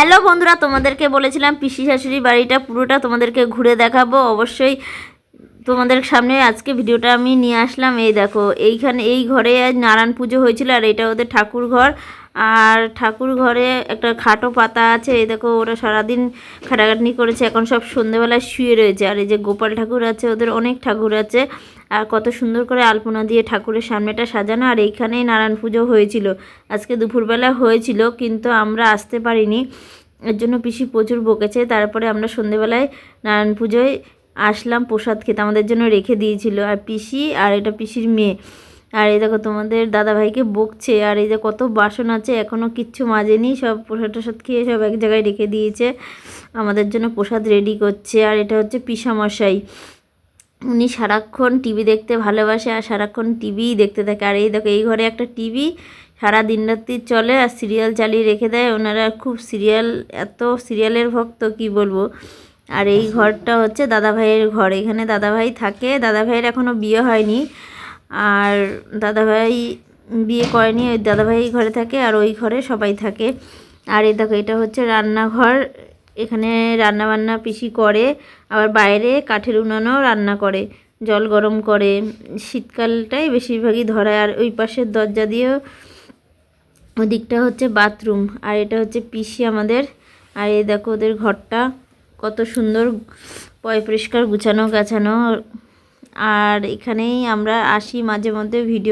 Hello বন্ধুরা, তোমাদেরকে বলেছিলাম পিসি শাশুড়ি বাড়িটা পুরোটা তোমাদেরকে ঘুরে দেখাবো। অবশ্যই তোমাদের সামনে আজকে ভিডিওটা আমি নিয়ে আসলাম। এই দেখো, এইখানে এই ঘরে আজ নারায়ণ পুজো হয়েছিল, আর এটা ওদের ঠাকুর ঘর। আর ঠাকুর ঘরে একটা খাটও পাতা আছে। এই দেখো, ওরা সারাদিন খাটাখাটনি করেছে, এখন সব সন্ধেবেলায় শুয়ে রয়েছে। আর এই যে গোপাল ঠাকুর আছে, ওদের অনেক ঠাকুর আছে। আর কত সুন্দর করে আলপনা দিয়ে ঠাকুরের সামনেটা সাজানো। আর এইখানেই নারায়ণ পুজো হয়েছিল, আজকে দুপুরবেলা হয়েছিল, কিন্তু আমরা আসতে পারিনি। এর জন্য পিসি প্রচুর বকেছে। তারপরে আমরা সন্ধেবেলায় নারায়ণ পুজোয় আসলাম প্রসাদ খেতে, আমাদের জন্য রেখে দিয়েছিল। আর পিসি, আর এটা পিসির মেয়ে। আর এই দেখো, তোমাদের দাদাভাইকে বকছে। আর এই যে কত বাসন আছে, এখনও কিচ্ছু মাজেনি, সব প্রসাদ টসাদ খেয়ে সব এক জায়গায় রেখে দিয়েছে। আমাদের জন্য প্রসাদ রেডি করছে। আর এটা হচ্ছে পিসামশাই, উনি সারাক্ষণ টিভি দেখতে ভালোবাসে, আর সারাক্ষণ টিভিই দেখতে থাকে। আর এই দেখো, এই ঘরে একটা টিভি সারা দিন রাত্রি চলে, আর সিরিয়াল চালিয়ে রেখে দেয়। ওনারা খুব সিরিয়াল, এত সিরিয়ালের ভক্ত কি বলবো। আর এই ঘরটা হচ্ছে দাদাভাইয়ের ঘর, এখানে দাদাভাই থাকে। দাদাভাইয়ের এখনও বিয়ে হয়নি, আর দাদাভাই বিয়ে করেনি, ওই দাদাভাই ঘরে থাকে, আর ওই ঘরে সবাই থাকে। আর এই দেখো, এটা হচ্ছে রান্নাঘর, এখানে রান্না বান্না পিসি করে। আবার বাইরে কাঠের উনানেও রান্না করে, জল গরম করে। শীতকালটাই বেশিরভাগই ধরায়। আর ওই পাশের দরজা দিয়েও, ওদিকটা হচ্ছে বাথরুম। আর এটা হচ্ছে পিসি আমাদের। আর এই দেখো, ওদের ঘরটা কত সুন্দর পরিষ্কার গুছানো গাছানো। আর এখানেই আমরা আসি মাঝে মধ্যে ভিডিও